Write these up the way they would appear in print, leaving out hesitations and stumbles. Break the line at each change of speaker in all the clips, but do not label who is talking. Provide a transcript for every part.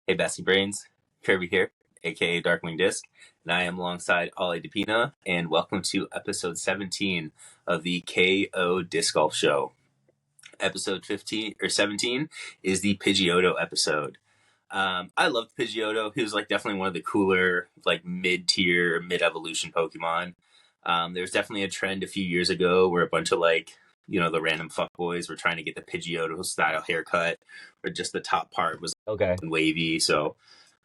Hey, Bassy Brains, Kirby here, aka Darkwing Disc, and I am alongside Ollie DePina, and welcome to episode 17 of the K.O Disc Golf Show. Episode 15 or 17 is the Pidgeotto episode. I loved Pidgeotto. He was definitely one of the cooler, mid-tier, mid-evolution Pokemon. There was definitely a trend a few years ago where a bunch of the random fuckboys were trying to get the Pidgeotto style haircut, where just the top part was wavy. So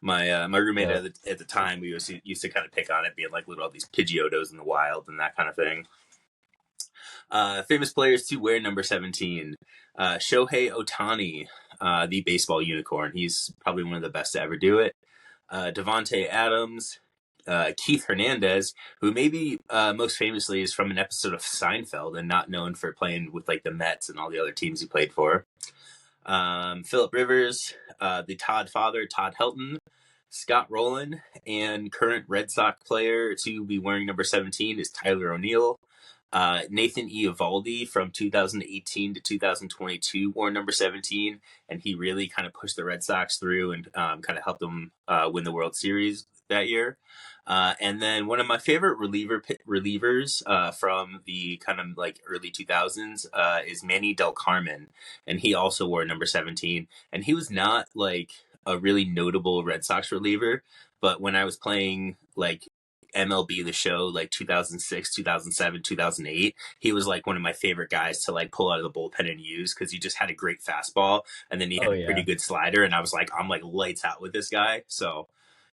my roommate at the time, we used to kind of pick on it, being like, look at all these Pidgeottos in the wild and that kind of thing. Famous players to wear number 17. Shohei Ohtani, the baseball unicorn. He's probably one of the best to ever do it. Devontae Adams, Keith Hernandez, who maybe most famously is from an episode of Seinfeld and not known for playing with the Mets and all the other teams he played for. Phillip Rivers, the Todd father, Todd Helton, Scott Rowland, and current Red Sox player to be wearing number 17 is Tyler O'Neill. Nathan Eovaldi from 2018 to 2022 wore number 17, and he really kind of pushed the Red Sox through and kind of helped them win the World Series that year. And then one of my favorite relievers from the kind of early 2000s is Manny Del Carmen, and he also wore number 17. And he was not a really notable Red Sox reliever, but when I was playing MLB The Show 2006, 2007, 2008, he was one of my favorite guys to pull out of the bullpen and use, because he just had a great fastball and then he had a pretty good slider, and I was I'm lights out with this guy. So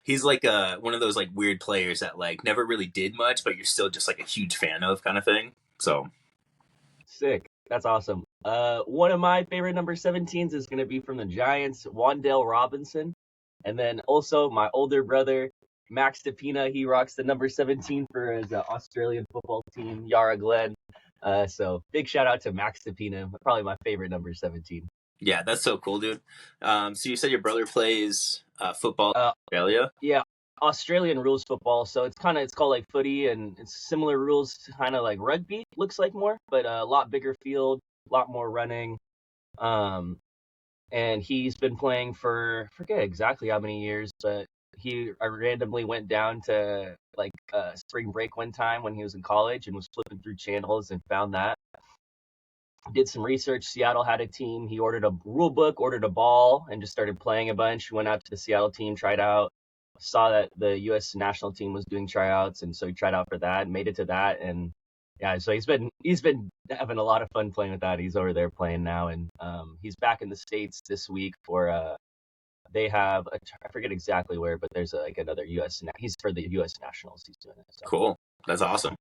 he's one of those weird players that never really did much, but you're still just a huge fan of, kind of thing. So
sick. That's awesome. One of my favorite number 17s is going to be from the Giants, Wan'Dale Robinson. And then also my older brother, Max DePina, he rocks the number 17 for his Australian football team, Yarra Glen. So big shout out to Max DePina, probably my favorite number 17.
Yeah, that's so cool, dude. So you said your brother plays football in Australia?
Yeah, Australian rules football. So it's called footy, and it's similar rules to kind of like rugby, looks like more, but a lot bigger field, a lot more running. And he's been playing for, I forget exactly how many years, but I randomly went down to spring break one time when he was in college and was flipping through channels and found that. Did some research. Seattle had a team. He ordered a rule book, ordered a ball, and just started playing a bunch. Went out to the Seattle team, tried out, saw that the U.S. national team was doing tryouts, and so he tried out for that, made it to that, and yeah, so he's been having a lot of fun playing with that. He's over there playing now, and he's back in the States this week for they have I forget exactly where, but there's another U.S. He's for the U.S. Nationals. He's doing it. So.
Cool. That's awesome.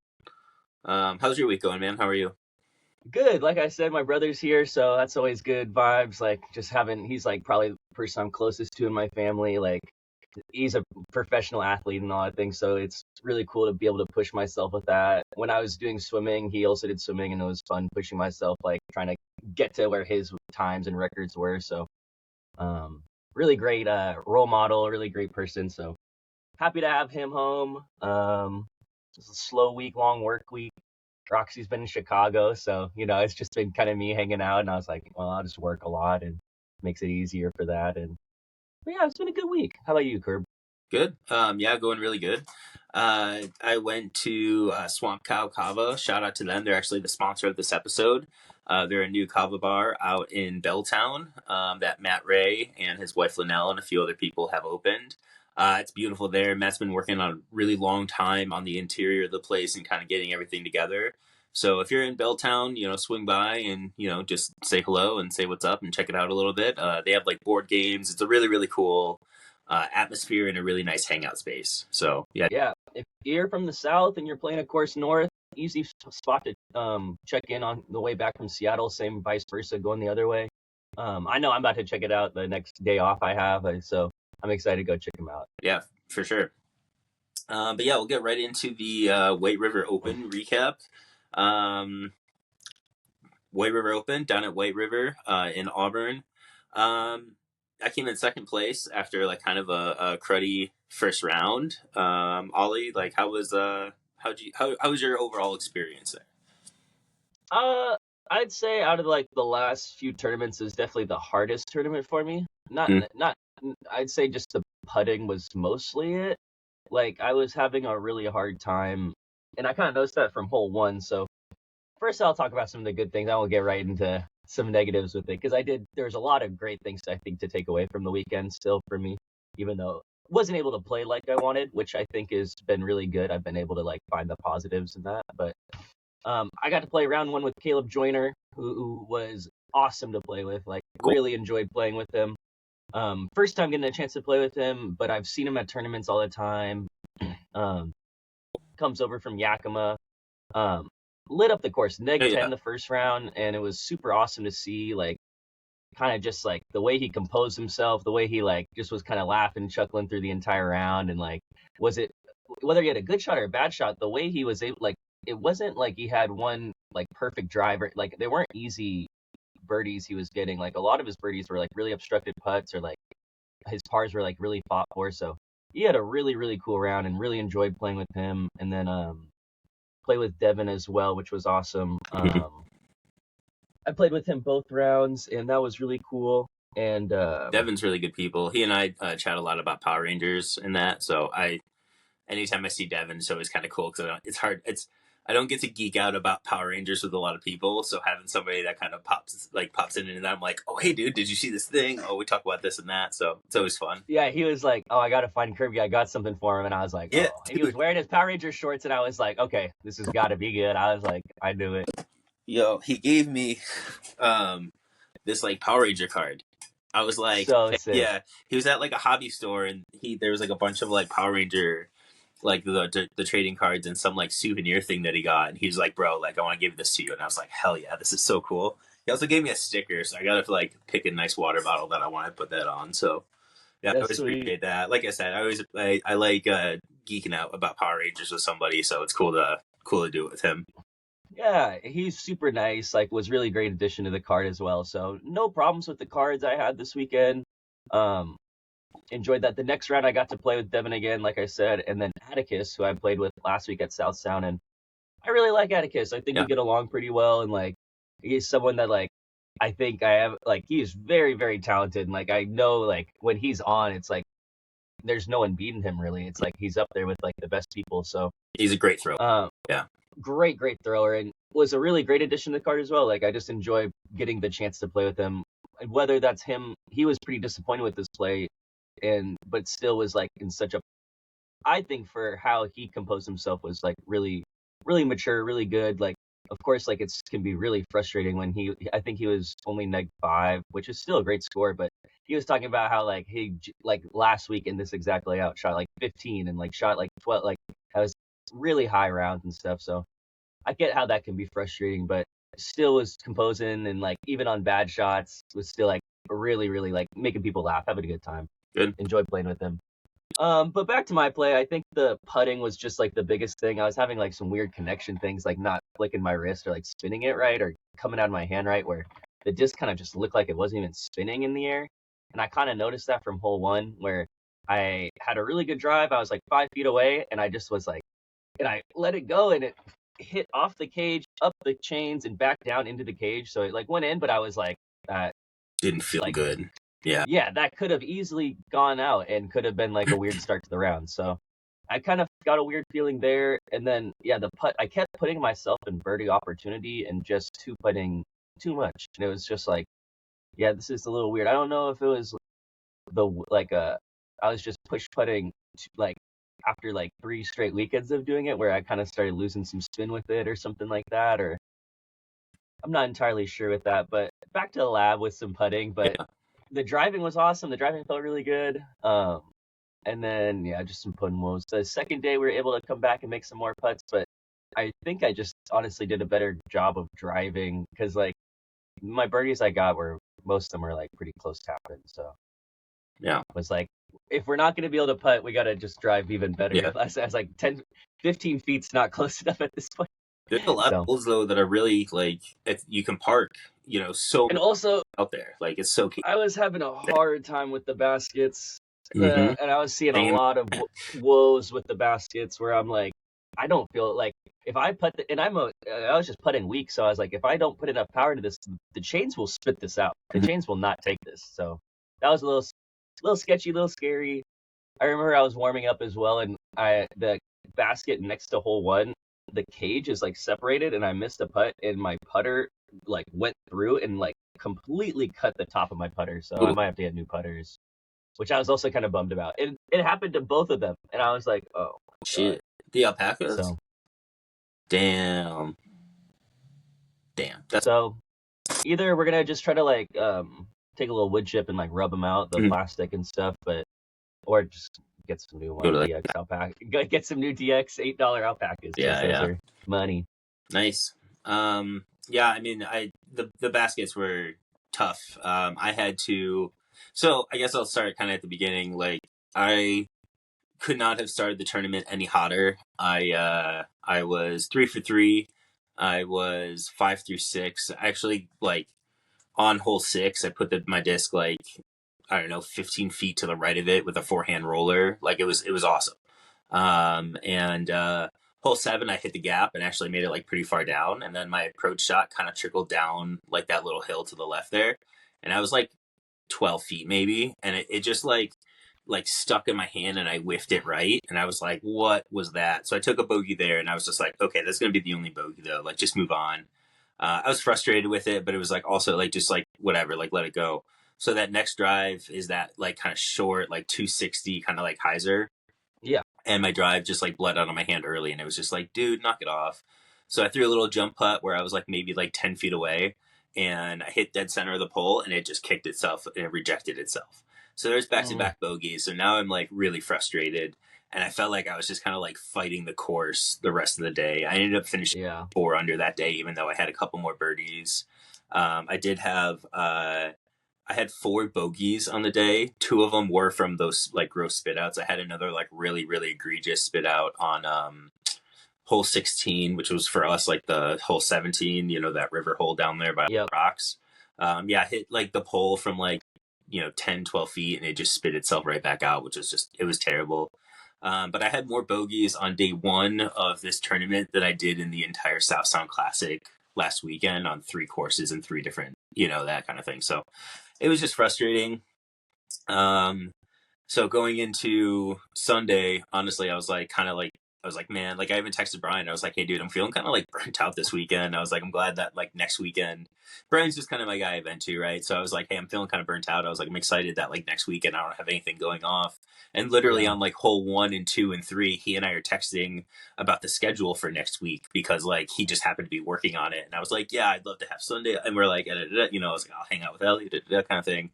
How's your week going, man? How are you?
Good. Like I said, my brother's here, so that's always good vibes. He's probably the person I'm closest to in my family. He's a professional athlete and all that thing, so it's really cool to be able to push myself with that. When I was doing swimming, he also did swimming, and it was fun pushing myself, trying to get to where his times and records were. So, really great role model, really great person. So happy to have him home. It's a slow week-long work week. Roxy's been in Chicago, so it's just been kind of me hanging out, and I was I'll just work a lot, and makes it easier for that. And but yeah, it's been a good week. How about you, Kirb?
Good. Yeah, going really good. I went to Swamp Cow Kava. Shout out to them. They're actually the sponsor of this episode. They're a new kava bar out in Belltown that Matt Ray and his wife Linnell and a few other people have opened. It's beautiful there. Matt's been working on a really long time on the interior of the place and kind of getting everything together. So if you're in Belltown, swing by and, just say hello and say what's up and check it out a little bit. They have board games. It's a really, really cool atmosphere and a really nice hangout space. So, yeah.
Yeah. If you're from the South and you're playing a course north, easy spot to check in on the way back from Seattle, same vice versa, going the other way. I know I'm about to check it out the next day off I have, so I'm excited to go check them out.
Yeah, for sure. But yeah, we'll get right into the White River Open recap. White River Open down at White River in Auburn. I came in second place after kind of a cruddy first round. Ollie, how was your overall experience there?
I'd say out of the last few tournaments is definitely the hardest tournament for me. Not I'd say just the putting was mostly it. Like I was having a really hard time, and I kind of noticed that from hole one. So first, I'll talk about some of the good things. I won't get right into some negatives with it because there's a lot of great things I think to take away from the weekend still for me, even though wasn't able to play like I wanted, which I think has been really good. I've been able to like find the positives in that. But I got to play round one with Caleb Joyner, who was awesome to play with. Like
Cool.
really enjoyed playing with him. First time getting a chance to play with him, but I've seen him at tournaments all the time. Comes over from Yakima. Lit up the course, neg 10 the first round, and it was super awesome to see, like, kind of just like the way he composed himself, the way he like just was kind of laughing, chuckling through the entire round, and like, was it whether he had a good shot or a bad shot, the way he was able, like, it wasn't like he had one like perfect driver, like they weren't easy birdies he was getting. Like a lot of his birdies were like really obstructed putts, or like his pars were like really fought for. So he had a really really cool round, and really enjoyed playing with him. And then play with Devin as well, which was awesome. I played with him both rounds, and that was really cool. And
Devin's really good people. He and I chat a lot about Power Rangers and that. So anytime I see Devin, it's always kind of cool because it's hard. I don't get to geek out about Power Rangers with a lot of people. So having somebody that kind of pops in, and I'm like, oh hey dude, did you see this thing? Oh, we talk about this and that. So it's always fun.
Yeah, he was like, oh, I got to find Kirby. I got something for him. And I was like,
yeah,
oh. And he was wearing his Power Ranger shorts, and I was like, okay, this has got to be good. I was like, I knew it.
Yo, he gave me this like Power Ranger card. I was like,
so sick.
Yeah, he was at like a hobby store, and there was like a bunch of like Power Ranger, like the trading cards and some like souvenir thing that he got. And he's like, bro, like I want to give this to you. And I was like, hell yeah, this is so cool. He also gave me a sticker, so I got to like pick a nice water bottle that I want to put that on. So yeah, I always appreciate that. Like I said, I like geeking out about Power Rangers with somebody, so it's cool to do it with him.
Yeah, he's super nice. Like, was really great addition to the card as well. So no problems with the cards I had this weekend. Enjoyed that. The next round I got to play with Devin again, like I said, and then Atticus, who I played with last week at South Sound, and I really like Atticus. I think we get along pretty well, and like he's someone that like I think I have like he is very very talented, and like I know like when he's on, it's like there's no one beating him really. It's like he's up there with like the best people. So
he's a great thrower.
Great thrower, and was a really great addition to the card as well. Like I just enjoy getting the chance to play with him. Whether that's him, he was pretty disappointed with this play, but still was like in such a, I think for how he composed himself was like really really mature, really good. Like of course like it can be really frustrating when I think he was only -5, which is still a great score, but he was talking about how like he like last week in this exact layout shot like 15 and like shot like 12, like that was really high rounds and stuff. So I get how that can be frustrating, but still was composing, and like even on bad shots was still like really really like making people laugh, having a good time.
Good.
Enjoyed playing with him. But back to my play, I think the putting was just like the biggest thing. I was having like some weird connection things, like not flicking my wrist or like spinning it right or coming out of my hand right, where the disc kind of just looked like it wasn't even spinning in the air. And I kind of noticed that from hole one, where I had a really good drive. I was like 5 feet away, and I just was like, and I let it go, and it hit off the cage, up the chains, and back down into the cage. So it like went in, but I was like,
didn't feel like, good.
Yeah, that could have easily gone out and could have been like a weird start to the round. So I kind of got a weird feeling there. And then the putt, I kept putting myself in birdie opportunity and just two putting too much. And it was just like, yeah, this is a little weird. I don't know if it was I was just push putting like after like 3 straight weekends of doing it, where I kind of started losing some spin with it or something like that, or I'm not entirely sure with that. But back to the lab with some putting, but the driving was awesome. The driving felt really good. And then just some putting woes. The second day we were able to come back and make some more putts, but I think I just honestly did a better job of driving, because like my birdies I got most of them were like pretty close tapping. So it was like, if we're not going to be able to putt, we got to just drive even better. I was like 10, 15 feet's not close enough at this point.
There's a lot of holes though that are really like you can park, so
and also
out there, like it's so key.
I was having a hard time with the baskets, and I was seeing a lot of woes with the baskets where I'm like, I don't feel like if I put and I was just putting weak, so I was like, if I don't put enough power to this, the chains will spit this out. The chains will not take this. So that was a little a little sketchy, a little scary. I remember I was warming up as well, and the basket next to hole one, the cage is like separated, and I missed a putt, and my putter like went through and like completely cut the top of my putter. So I
Ooh,
might have to get new putters, which I was also kind of bummed about. It happened to both of them, and I was like, oh my god.
shit. The alpacas?
So
Damn. That's
so either we're gonna just try to like take a little wood chip and like rub them out, the
Mhm.
plastic and stuff, or just get some new
Go to
DX alpaca. Get some new DX $8 alpacas because
yeah,
those
yeah.
are money.
Nice. Yeah, I mean, the baskets were tough. I had to, so I guess I'll start kind of at the beginning. Like, I could not have started the tournament any hotter. I was 3 for 3. I was 5 through 6. Actually, like on hole 6, I put my disc like, I don't know, 15 feet to the right of it with a forehand roller. Like it was awesome. And hole 7, I hit the gap and actually made it like pretty far down. And then my approach shot kind of trickled down like that little hill to the left there. And I was like 12 feet maybe. And it just like stuck in my hand and I whiffed it right. And I was like, what was that? So I took a bogey there and I was just like, okay, that's going to be the only bogey though. Like just move on. I was frustrated with it, but it was like also like just like whatever, like let it go. So that next drive is that like kind of short, like 260 kind of like hyzer,
Yeah.
and my drive just like bled out of my hand early, and it was just like, dude, knock it off. So I threw a little jump putt where I was like maybe like 10 feet away, and I hit dead center of the pole, and it just kicked itself and it rejected itself. So there's back to
Mm,
back bogeys. So now I'm like really frustrated, and I felt like I was just kind of like fighting the course the rest of the day. I ended up finishing
yeah.
4 under that day, even though I had a couple more birdies. I did have I had 4 bogeys on the day. 2 of them were from those like gross spit outs. I had another like really, really egregious spit out on hole 16, which was for us like the hole 17, that river hole down there by
Yep.
the rocks. Yeah, I hit like the pole from like, 10, 12 feet, and it just spit itself right back out, which was just, it was terrible. But I had more bogeys on day 1 of this tournament than I did in the entire South Sound Classic last weekend on 3 courses and 3 different, that kind of thing. So it was just frustrating. Um, so going into Sunday, honestly, I was like, man, like I even texted Brian. I was like, hey, dude, I'm feeling kind of like burnt out this weekend. I was like, I'm glad that like next weekend, Brian's just kind of my guy I vent to, right? So I was like, hey, I'm feeling kind of burnt out. I was like, I'm excited that like next weekend I don't have anything going off. And literally
Yeah.
on like hole 1 and 2 and 3, he and I are texting about the schedule for next week because like he just happened to be working on it. And I was like, yeah, I'd love to have Sunday. And we're like, I was like, I'll hang out with Ellie, kind of thing.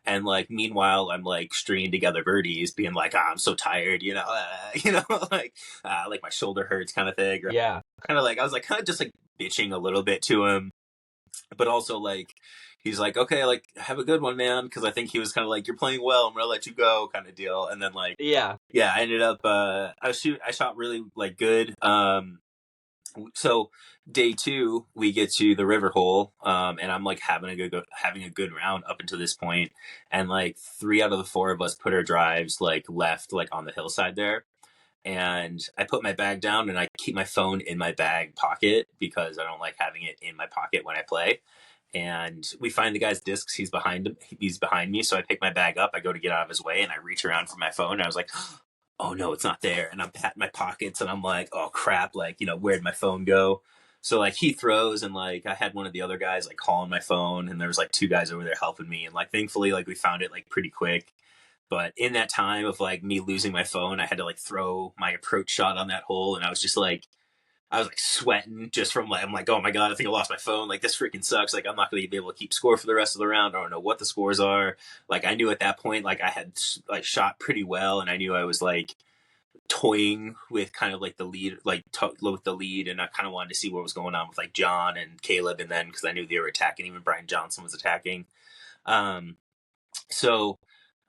And like, meanwhile, I'm like stringing together birdies, being like, I'm so tired, like my shoulder hurts, kind of thing. Or
Yeah.
kind of like, I was like, kind of just like bitching a little bit to him, but also like, he's like, okay, like have a good one, man, because I think he was kind of like, you're playing well, I'm gonna let you go, kind of deal. And then like,
Yeah.
yeah, I ended up, I shot really like good. So day 2 we get to the river hole, and I'm like having a good round up until this point, and like 3 out of the 4 of us put our drives like left like on the hillside there, and I put my bag down and I keep my phone in my bag pocket because I don't like having it in my pocket when I play. And we find the guy's discs. He's behind me. So I pick my bag up. I go to get out of his way, and I reach around for my phone. And I was like, oh no, it's not there. And I'm patting my pockets, and I'm like, oh crap, like, where'd my phone go? So like he throws, and like I had one of the other guys like calling my phone, and there was like 2 guys over there helping me, and like thankfully like we found it like pretty quick. But in that time of like me losing my phone, I had to like throw my approach shot on that hole, and I was like sweating just from like, I'm like, oh my god, I think I lost my phone. Like this freaking sucks. Like I'm not going to be able to keep score for the rest of the round. I don't know what the scores are. Like I knew at that point, like I had like shot pretty well, and I knew I was like toying with kind of like the lead, like with the lead, and I kind of wanted to see what was going on with like John and Caleb, and then because I knew they were attacking, even Brian Johnson was attacking. Um, so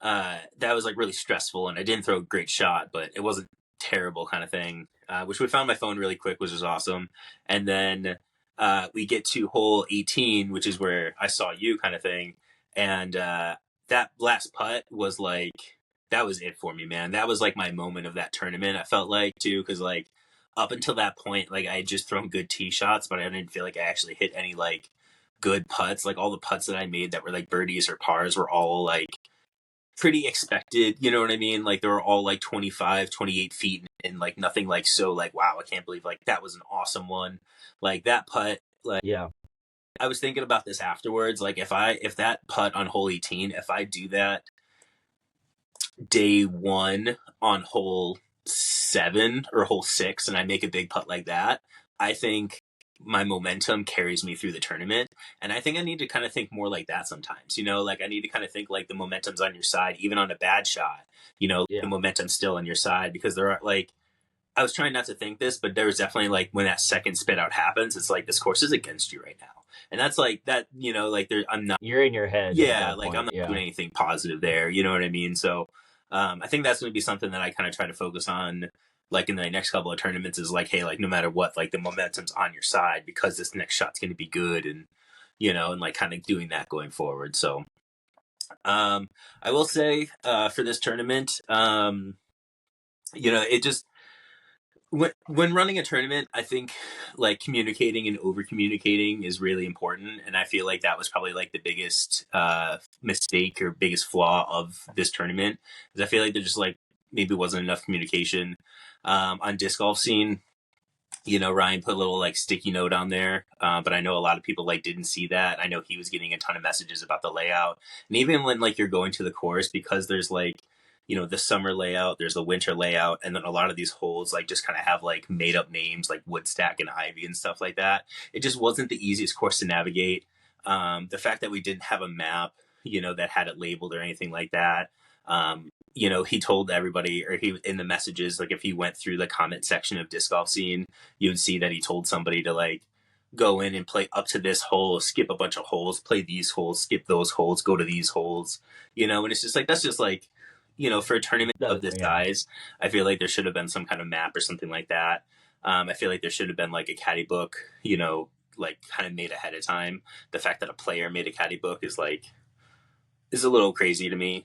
that was like really stressful, and I didn't throw a great shot, but it wasn't terrible kind of thing. Which we found my phone really quick, which was awesome. And then we get to hole 18, which is where I saw you, kind of thing. And that last putt was like, that was it for me, man. That was like my moment of that tournament. I felt like too, because like up until that point, like I had just thrown good tee shots, but I didn't feel like I actually hit any like good putts. Like all the putts that I made that were like birdies or pars were all like pretty expected, you know what I mean? Like they were all like 25, 28 feet and like nothing like so like, wow, I can't believe like that was an awesome one. Like that putt, like
Yeah.
I was thinking about this afterwards. Like if that putt on hole 18, if I do that day one on hole 7 or hole 6 and I make a big putt like that, I think my momentum carries me through the tournament. And I think I need to kind of think more like that sometimes, you know, like I need to kind of think like the momentum's on your side, even on a bad shot, you know, the
Yeah.
momentum's still on your side because there are like, I was trying not to think this, but there was definitely like when that second spit out happens, it's like this course is against you right now. And that's like that, you know, like there, I'm not,
You're in your head at
yeah,
that
like I'm
point.
not
Yeah.
doing anything positive there. You know what I mean? So I think that's going to be something that I kind of try to focus on, like in the next couple of tournaments, is like, hey, like no matter what, like the momentum's on your side because this next shot's going to be good, and you know, and like kind of doing that going forward. So I will say for this tournament, you know, it just when running a tournament, I think like communicating and over communicating is really important, and I feel like that was probably like the biggest mistake or biggest flaw of this tournament. Is I feel like there just like maybe wasn't enough communication on disc golf scene. You know, Ryan put a little like sticky note on there, but I know a lot of people like didn't see that. I know he was getting a ton of messages about the layout, and even when like you're going to the course, because there's like, you know, the summer layout, there's the winter layout, and then a lot of these holes like just kind of have like made up names like Woodstack and Ivy and stuff like that. It just wasn't the easiest course to navigate. The fact that we didn't have a map, you know, that had it labeled or anything like that. You know, he told everybody, or he in the messages, like if he went through the comment section of disc golf scene, you would see that he told somebody to like go in and play up to this hole, skip a bunch of holes, play these holes, skip those holes, go to these holes, you know, and it's just like, that's just like, you know, for a tournament of this
Yeah.
size, I feel like there should have been some kind of map or something like that. I feel like there should have been like a caddy book, you know, like kind of made ahead of time. The fact that a player made a caddy book is like, is a little crazy to me.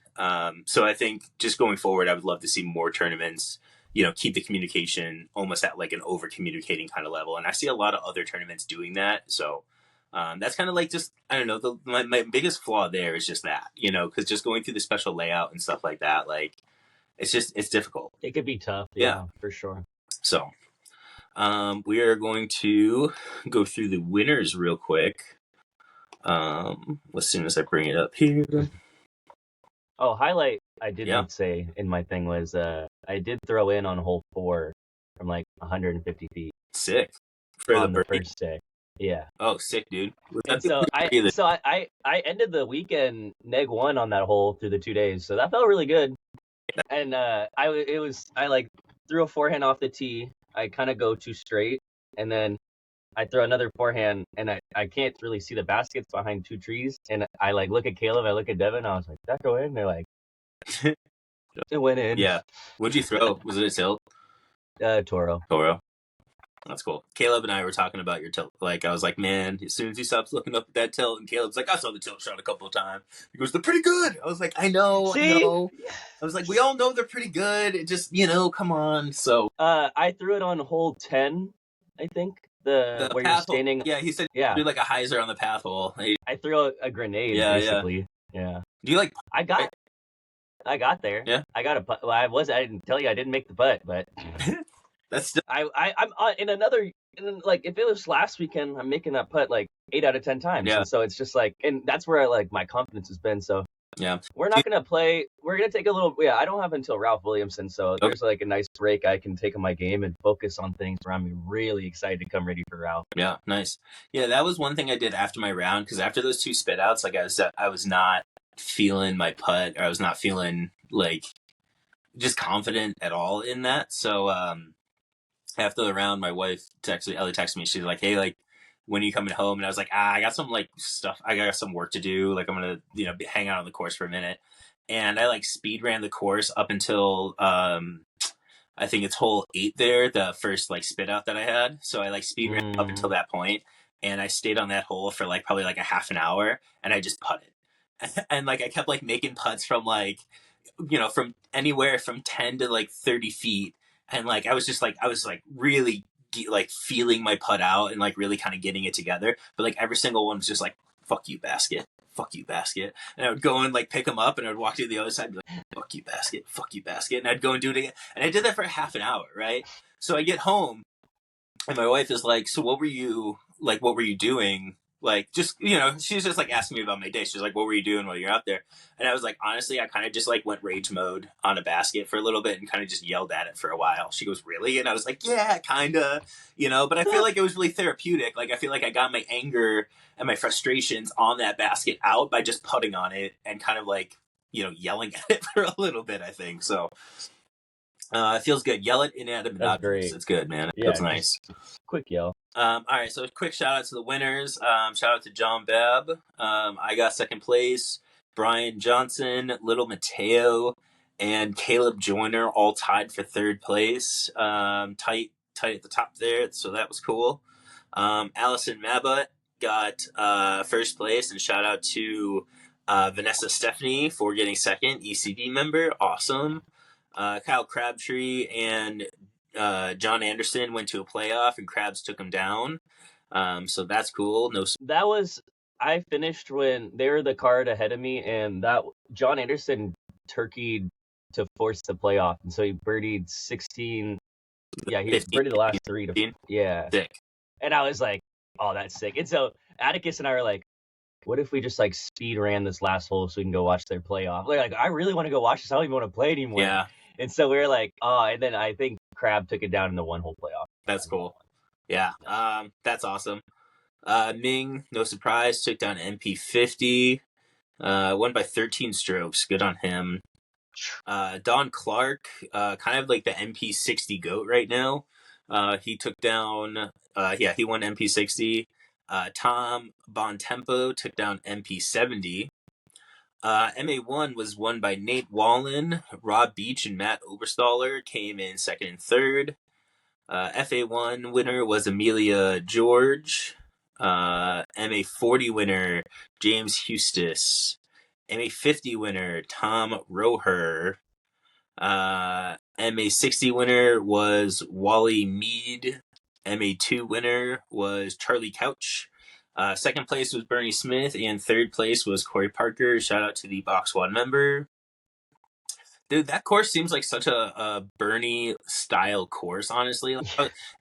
So I think just going forward, I would love to see more tournaments, you know, keep the communication almost at like an over communicating kind of level. And I see a lot of other tournaments doing that. So that's kind of like just, I don't know, my biggest flaw there is just that, you know, because just going through the special layout and stuff like that, like it's just, it's difficult.
It could be tough.
Yeah.
Yeah, for sure.
So we are going to go through the winners real quick. As soon as I bring it up here.
Oh, highlight I didn't say in my thing was I did throw in on hole 4 from like 150 feet.
Sick. For
on the
birdie?
first day. Yeah.
Oh, sick, dude.
And so I ended the weekend neg 1 on that hole through the 2 days, so that felt really good. And I like threw a forehand off the tee. I kind of go too straight, and then I throw another forehand, and I can't really see the baskets behind 2 trees. And I like look at Caleb, I look at Devin, I was like, "Did that go in?" They're like, "It went in."
Yeah. What'd you throw? Was it a tilt?
Toro.
That's cool. Caleb and I were talking about your tilt. Like, I was like, man, as soon as he stops looking up at that tilt, and Caleb's like, I saw the tilt shot a couple of times. He goes, they're pretty good. I was like, I know. I was like, we all know they're pretty good. It just, you know, come on. So
I threw it on hole 10, I think. The where you're standing.
Yeah, he said do like a hyzer on the path hole.
I threw a grenade, basically. Yeah.
Do you like?
I got there.
Yeah.
I got a putt. Well, I didn't tell you I didn't make the putt, but
that's still.
I'm in another. Like if it was last weekend, I'm making that putt like 8 out of 10 times.
Yeah.
And so it's just like, and that's where like my confidence has been. So
yeah,
we're not gonna play. We're gonna take a little. Yeah, I don't have until Ralph Williamson, so there's like a nice break I can take in my game and focus on things where I'm really excited to come ready for Ralph.
Yeah, nice. Yeah, that was one thing I did after my round, because after those 2 spit outs, like I was not feeling my putt, or I was not feeling like just confident at all in that. So after the round, my wife Ellie texted me. She's like, hey, like, when are you coming home? And I was like, I got some like stuff. I got some work to do. Like, I'm gonna, you know, hang out on the course for a minute. And I like speed ran the course up until I think it's hole 8 there, the first like spit out that I had. So I like speed ran up until that point, and I stayed on that hole for like probably like a half an hour, and I just putted. And like I kept like making putts from like, you know, from anywhere from 10 to like 30 feet. And like I was really like feeling my putt out and like really kind of getting it together. But like every single one was just like, fuck you, basket. fuck you, basket. And I would go and like pick them up, and I would walk to the other side and be like, fuck you, basket. And I'd go and do it again. And I did that for half an hour, right? So I get home, and my wife is like, so what were you doing? Like, just, she was just like asking me about my day. She was like, what were you doing while you're out there? And I was like, honestly, I kind of just like went rage mode on a basket for a little bit and kind of just yelled at it for a while. She goes, really? And I was like, yeah, kind of, but I feel like it was really therapeutic. Like, I feel like I got my anger and my frustrations on that basket out by just putting on it and kind of like, yelling at it for a little bit, I think. So it feels good. Yell at inanimate
That's
objects.
great.
It's good, man. It
Yeah,
feels nice.
Quick yell.
All right, so a quick shout out to the winners. Shout out to John Babb. I got second place. Brian Johnson, Little Mateo, and Caleb Joyner all tied for third place. Tight at the top there, so that was cool. Allison Mabbutt got first place, and shout out to Vanessa Stephanie for getting second. ECD member, awesome. Kyle Crabtree and John Anderson went to a playoff, and Krabs took him down. So that's cool.
I finished when they were the card ahead of me, and that John Anderson turkeyed to force the playoff, and so he birdied 16. Yeah, he 15, birdied the last 3 to 15. Yeah. Sick. And I was like, oh, that's sick. And so Atticus and I were like, what if we just like speed ran this last hole so we can go watch their playoff? Like I really want to go watch this. I don't even want to play anymore.
Yeah.
And so we were like, oh, and then I think Crab took it down in the 1-hole playoff.
That's cool. Yeah. That's awesome. Ming, no surprise, took down MP50. Won by 13 strokes. Good on him. Don Clark, kind of like the MP60 GOAT right now. He took down, he won MP60. Tom Bontempo took down MP70. MA1 was won by Nate Wallen. Rob Beach and Matt Oberstaller came in second and third. FA1 winner was Amelia George. MA40 winner James Hustis. MA50 winner Tom Roher. MA60 winner was Wally Mead. MA2 winner was Charlie Couch. Second place was Bernie Smith, and third place was Corey Parker. Shout out to the Box One member. Dude, that course seems like such a Bernie style course, honestly.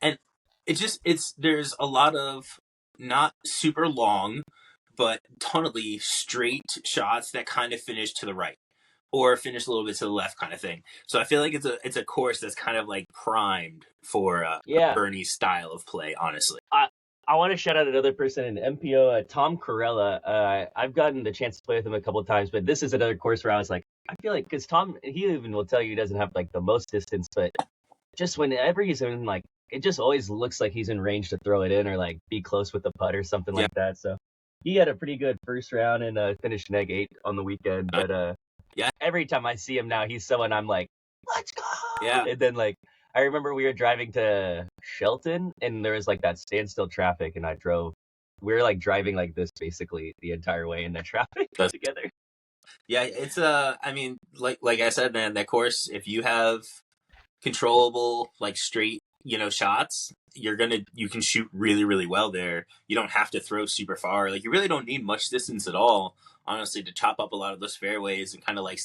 And there's a lot of not super long, but totally straight shots that kind of finish to the right or finish a little bit to the left kind of thing. So I feel like it's a course that's kind of like primed for a Bernie style of play, honestly.
I want to shout out another person in MPO, Tom Corella. I've gotten the chance to play with him a couple of times, but this is another course where I was like, I feel like, because Tom, he even will tell you he doesn't have like the most distance, but just whenever he's in, like, it just always looks like he's in range to throw it in or like be close with the putt or something like that. So he had a pretty good first round and finished neg 8 on the weekend. But every time I see him now, he's someone I'm like, let's go. Yeah. And then like, I remember we were driving to Shelton and there was like that standstill traffic and we were like driving like this basically the entire way in the traffic together.
Yeah, it's I mean, like I said, man, that course, if you have controllable, like straight, shots, you can shoot really, really well there. You don't have to throw super far. Like, you really don't need much distance at all, honestly, to chop up a lot of those fairways and kind of like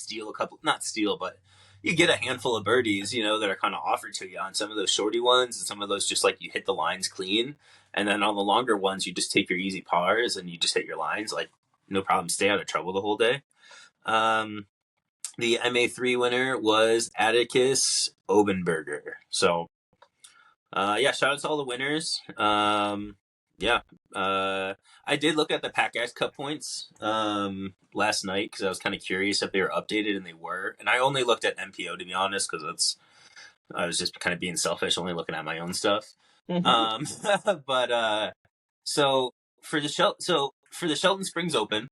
not steal, but you get a handful of birdies, that are kind of offered to you on some of those shorty ones, and some of those just like you hit the lines clean. And then on the longer ones, you just take your easy pars and you just hit your lines, like no problem, stay out of trouble the whole day. The MA3 winner was Atticus Obenberger. So, shout out to all the winners. I did look at the Packex Cup points last night because I was kind of curious if they were updated, and they were. And I only looked at MPO, to be honest, because I was just kind of being selfish, only looking at my own stuff. So for the Shelton Springs Open,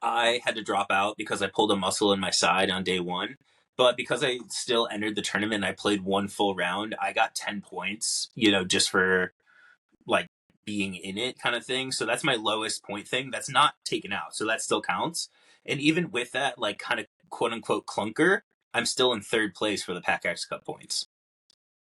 I had to drop out because I pulled a muscle in my side on day 1. But because I still entered the tournament and I played one full round, I got 10 points, just for like being in it kind of thing. So that's my lowest point thing. That's not taken out. So that still counts. And even with that, like kind of quote unquote clunker, I'm still in third place for the Packex Cup points.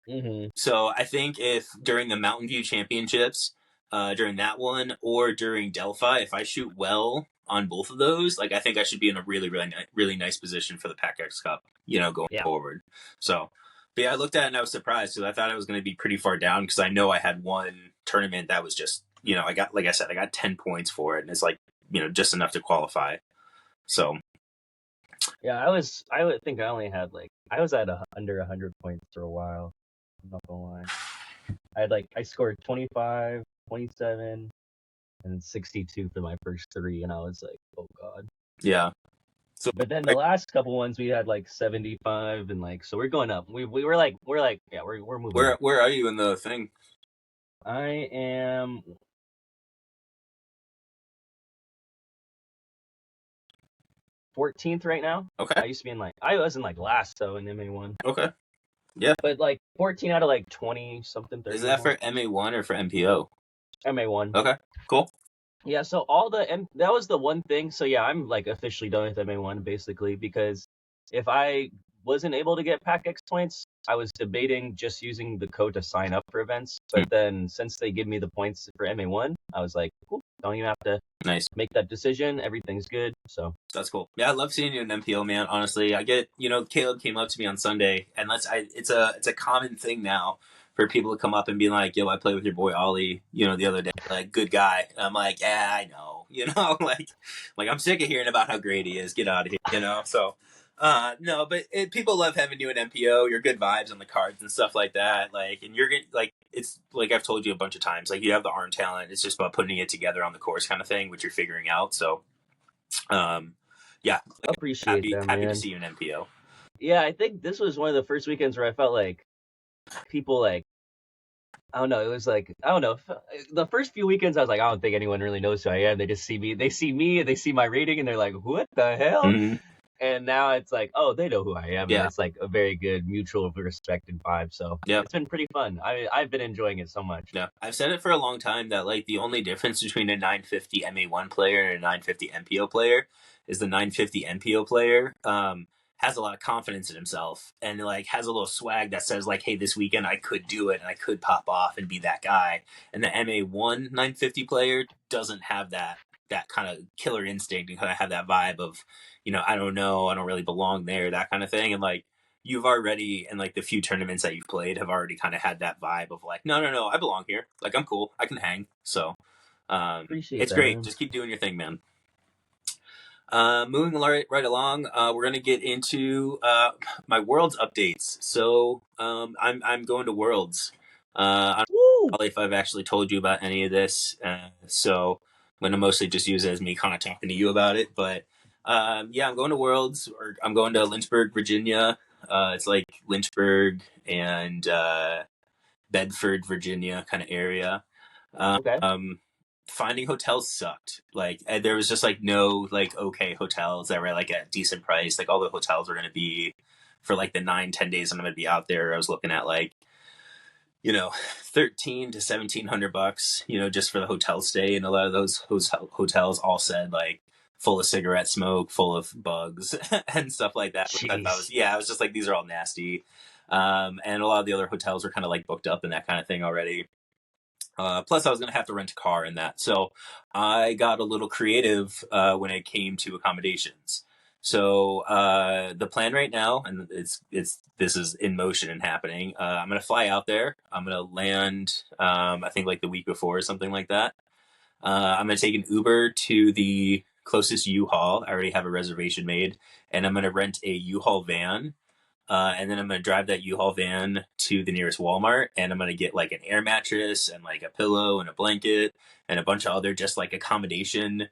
Mm-hmm. So I think if during the Mountain View Championships, during that one or during Delphi, if I shoot well on both of those, like I think I should be in a really nice position for the Packex Cup, going forward. So, but yeah, I looked at it and I was surprised because I thought I was going to be pretty far down because I know I had one tournament that was just, I got, like I said, I got 10 points for it, and it's like, just enough to qualify. So
yeah, I would think I only had I was at under 100 points for a while. I'm not gonna lie. I scored 25, 27, and 62 for my first three, and I was like, oh god.
yeah. So,
but then the last couple ones we had 75, and so we're going up. We're moving.
Where are you in the thing?
I am 14th right now.
Okay.
I used to be I was in last though in MA1.
Okay. Yeah.
But 14 out of 20 something. 30
Is that for MA1 or for MPO?
MA1.
Okay. Cool.
Yeah, so that was the one thing. So yeah, I'm officially done with MA1 basically, because if I wasn't able to get Packex points, I was debating just using the code to sign up for events. But then since they give me the points for MA1, I was like, cool, don't even have to make that decision. Everything's good. So
that's cool. Yeah, I love seeing you in MPO, man. Honestly, I get, Caleb came up to me on Sunday, and it's a common thing now for people to come up and be like, yo, I played with your boy Ollie, the other day, good guy. And I'm like, yeah, I know, like I'm sick of hearing about how great he is. Get out of here, so. No, but people love having you in MPO. You're good vibes on the cards and stuff like that. And you're it's like I've told you a bunch of times. You have the arm talent. It's just about putting it together on the course, kind of thing, which you're figuring out. So, yeah,
appreciate that,
happy
man.
to see you in MPO.
Yeah, I think this was one of the first weekends where I felt like people I don't know. It was I don't know. The first few weekends, I was like, I don't think anyone really knows who I am. They just see me. They see me. They see my rating, and they're like, what the hell?
Mm-hmm.
And now it's oh, they know who I am.
Yeah.
And it's a very good mutual respect and vibe. So it's been pretty fun. I've been enjoying it so much.
Yeah. I've said it for a long time that the only difference between a 950 MA1 player and a 950 MPO player is the 950 MPO player has a lot of confidence in himself and has a little swag that says hey, this weekend I could do it and I could pop off and be that guy. And the MA1 950 player doesn't have that kind of killer instinct and kind of have that vibe of, I don't know, I don't really belong there, that kind of thing. And you've already, in the few tournaments that you've played, have already kind of had that vibe of no, I belong here. I'm cool. I can hang. So
Appreciate
it's
that,
great.
Man.
Just keep doing your thing, man. Moving right along, we're gonna get into my Worlds updates. So I'm going to Worlds. I don't know if I've actually told you about any of this. So I'm gonna mostly just use it as me kind of talking to you about it. But yeah, I'm going to Worlds. Or I'm going to Lynchburg, Virginia. It's Lynchburg and Bedford, Virginia kind of area.
Okay.
Finding hotels sucked. There was just no okay hotels that were at a decent price. All the hotels were going to be for the 9-10 days I'm going to be out there. I was looking at $1,300 to $1,700, just for the hotel stay. And a lot of those hotels all said full of cigarette smoke, full of bugs and stuff like that. I was just these are all nasty. And a lot of the other hotels were kind of booked up and that kind of thing already. Plus, I was going to have to rent a car in that. So I got a little creative when it came to accommodations. So the plan right now, and this is in motion and happening. I'm going to fly out there. I'm going to land, I think the week before or something like that. I'm going to take an Uber to the closest U-Haul. I already have a reservation made. And I'm going to rent a U-Haul van. And then I'm going to drive that U-Haul van to the nearest Walmart, and I'm going to get an air mattress and a pillow and a blanket and a bunch of other just accommodation,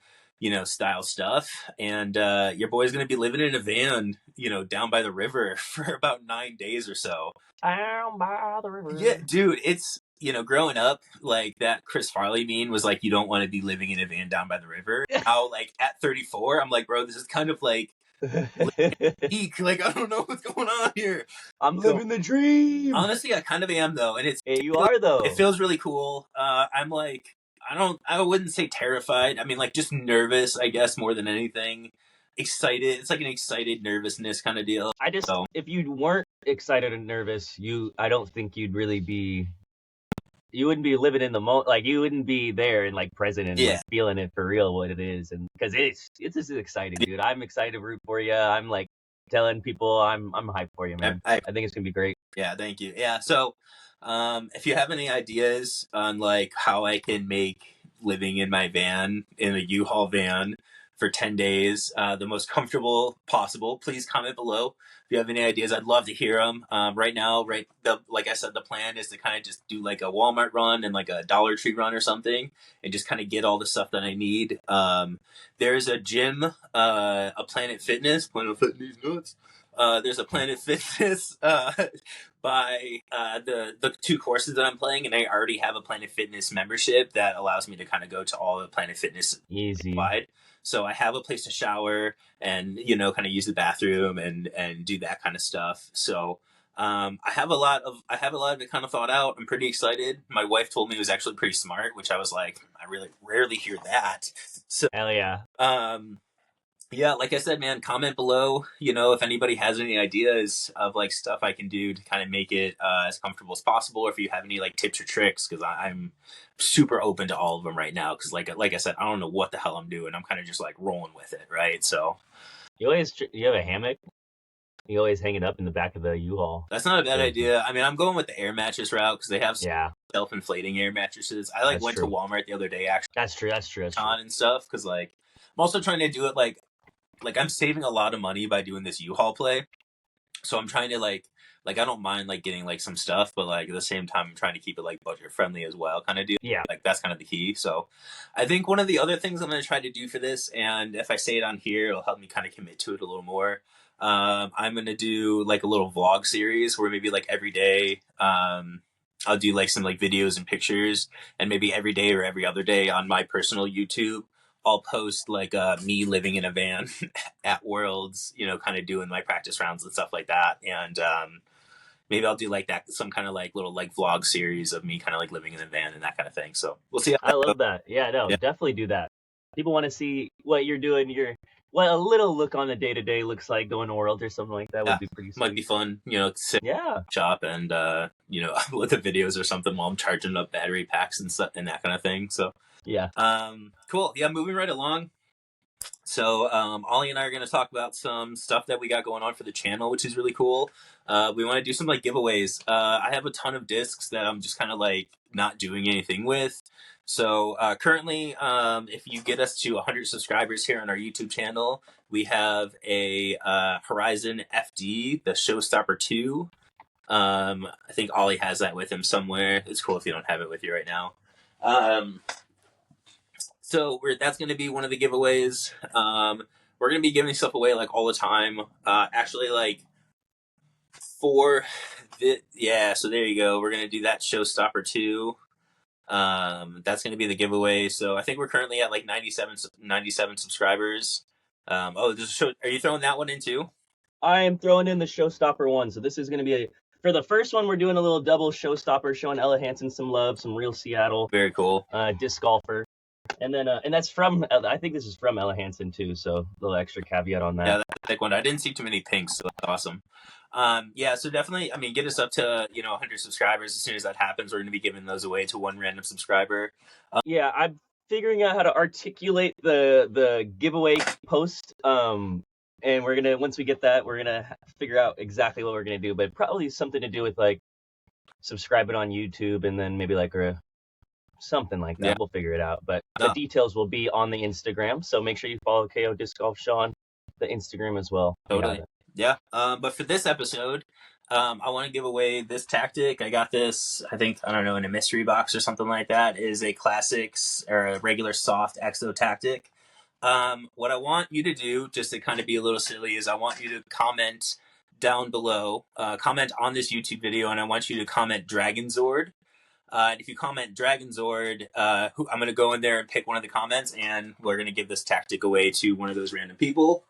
style stuff. And your boy's going to be living in a van, down by the river for about 9 days or so.
Down by the river.
Yeah, dude, it's, growing up, that Chris Farley meme was you don't want to be living in a van down by the river. Now, at 34, I'm bro, this is kind of eek, I don't know what's going on here.
I'm living the dream.
Honestly, I kind of am though, and
you are though.
It feels really cool. I'm I wouldn't say terrified. I mean, just nervous, I guess, more than anything. Excited. It's an excited nervousness kind of deal.
If you weren't excited and nervous, I don't think you'd really be you wouldn't be living in the moment, like you wouldn't be there and like present and like feeling it for real what it is, and because it's just exciting, dude. I'm excited to root for you. I'm like telling people I'm hyped for you, man. I think it's gonna be great.
Yeah, thank you. Yeah, so if you have any ideas on like how I can make living in my van, in a U-Haul van for 10 days, the most comfortable possible, please comment below. If you have any ideas, I'd love to hear them. Right now, like I said, the plan is to kind of just do like a Walmart run and like a Dollar Tree run or something, and just kind of get all the stuff that I need. There's a gym, a Planet Fitness nuts. There's a Planet Fitness by the two courses that I'm playing, and I already have a Planet Fitness membership that allows me to kind of go to all the Planet Fitness
Easy.
wide. So I have a place to shower and kind of use the bathroom and do that kind of stuff. So I have a lot of it kind of thought out. I'm pretty excited. My wife told me it was actually pretty smart, which I was like, I really rarely hear that. So
hell yeah.
Yeah, like I said, man, comment below, if anybody has any ideas of like stuff I can do to kind of make it as comfortable as possible, or if you have any like tips or tricks, because I'm super open to all of them right now. Because like I said, I don't know what the hell I'm doing. I'm kind of just like rolling with it, right? So
you have a hammock. You always hang it up in the back of the U-Haul.
That's not a bad idea. I mean, I'm going with the air mattress route because they have self-inflating air mattresses. I went to Walmart the other day actually.
That's true.
And stuff, because like I'm also trying to do it like I'm saving a lot of money by doing this U-Haul play. So I'm trying to like I don't mind like getting like some stuff, but like at the same time I'm trying to keep it like budget friendly as well, kind of deal.
Yeah.
Like that's kind of the key. So I think one of the other things I'm going to try to do for this, and if I say it on here, it'll help me kind of commit to it a little more. I'm going to do like a little vlog series where maybe like every day, I'll do like some like videos and pictures, and maybe every day or every other day on my personal YouTube, I'll post like me living in a van at Worlds, kind of doing my practice rounds and stuff like that. And maybe I'll do like that, some kind of like little like vlog series of me kind of like living in a van and that kind of thing. So we'll see.
I love that. Yeah, no, definitely do that. People want to see what you're doing. What a little look on the day-to-day looks like going to Worlds or something like that would be pretty sweet.
Might be fun, sit shop and, upload the videos or something while I'm charging up battery packs and stuff and that kind of thing. So
yeah.
Cool. Yeah, moving right along. So Ollie and I are going to talk about some stuff that we got going on for the channel, which is really cool. We want to do some like giveaways. I have a ton of discs that I'm just kind of like not doing anything with. So currently, if you get us to 100 subscribers here on our YouTube channel, we have a Horizon FD, the Showstopper 2. I think Ollie has that with him somewhere. It's cool if you don't have it with you right now. So that's going to be one of the giveaways. We're going to be giving stuff away like all the time. Actually, like so there you go. We're going to do that Showstopper 2. That's going to be the giveaway. So I think we're currently at like 97 subscribers. Are you throwing that one in too?
I am throwing in the Showstopper 1. So this is going to be for the first one, we're doing a little double Showstopper, showing Ella Hansen some love, some real Seattle.
Very cool.
Disc golfer. And then, and that's from, I think this is from Ella Hansen too, so a little extra caveat on that.
Yeah, that's a big one. I didn't see too many pinks, so that's awesome. So definitely, get us up to, 100 subscribers. As soon as that happens, we're going to be giving those away to one random subscriber.
I'm figuring out how to articulate the giveaway post. And we're going to, once we get that, we're going to figure out exactly what we're going to do, but probably something to do with like subscribe it on YouTube and then maybe like something like that. Yeah. We'll figure it out. But the details will be on the Instagram. So make sure you follow KO Disc Golf Show on the Instagram as well.
Totally. Yeah. But for this episode, I want to give away this tactic. I got this, I think, in a mystery box or something like that. It is a classics or a regular soft EXO tactic. What I want you to do, just to kind of be a little silly, is I want you to comment down below, comment on this YouTube video, and I want you to comment Dragon Zord. And if you comment Dragon Zord, I'm going to go in there and pick one of the comments, and we're going to give this tactic away to one of those random people.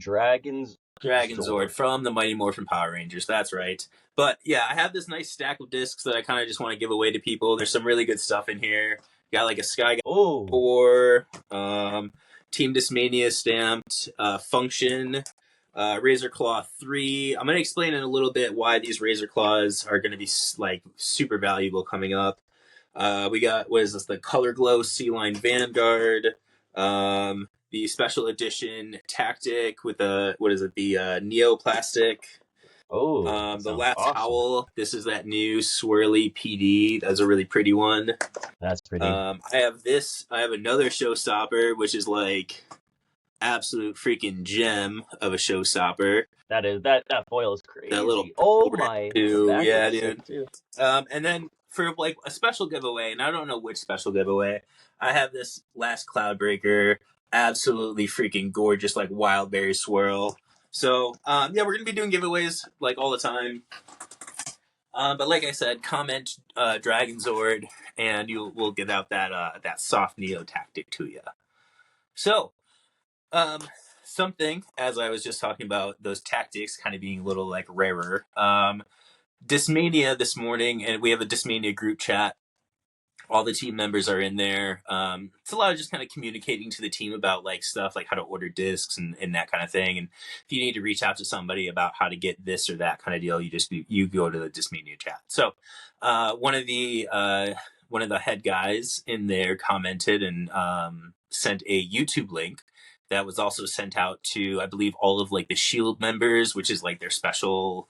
Dragon
Zord from the Mighty Morphin Power Rangers. That's right. But yeah, I have this nice stack of discs that I kind of just want to give away to people. There's some really good stuff in here. Got like a Sky 4, Team Discmania stamped, Function, Razor Claw 3. I'm going to explain in a little bit why these Razor Claws are going to be like super valuable coming up. We got, what is this, the Color Glow Sea Line Vanguard, the special edition Tactic with the, what is it, the Neoplastic.
Oh, that
The
sounds
Last
awesome.
Howl, this is that new swirly PD. That's a really pretty one.
That's pretty.
I have this, I have another showstopper, which is like absolute freaking gem of a showstopper.
That foil is
That little
crazy. Oh
order
my, the
too,
back
yeah,
looks
dude.
sick too.
And then for like a special giveaway, and I don't know which special giveaway, I have this last Cloudbreaker, absolutely freaking gorgeous, like Wildberry Swirl. So yeah, we're gonna be doing giveaways like all the time. But like I said, comment Dragon Zord, and we'll get out that soft Neo tactic to you. So something, as I was just talking about those tactics kind of being a little like rarer. Discmania this morning, and we have a Discmania group chat. All the team members are in there. It's a lot of just kind of communicating to the team about like stuff like how to order discs and that kind of thing. And if you need to reach out to somebody about how to get this or that kind of deal, you go to the Discmania chat. So one of the head guys in there commented and sent a YouTube link that was also sent out to, I believe, all of like the Shield members, which is like their special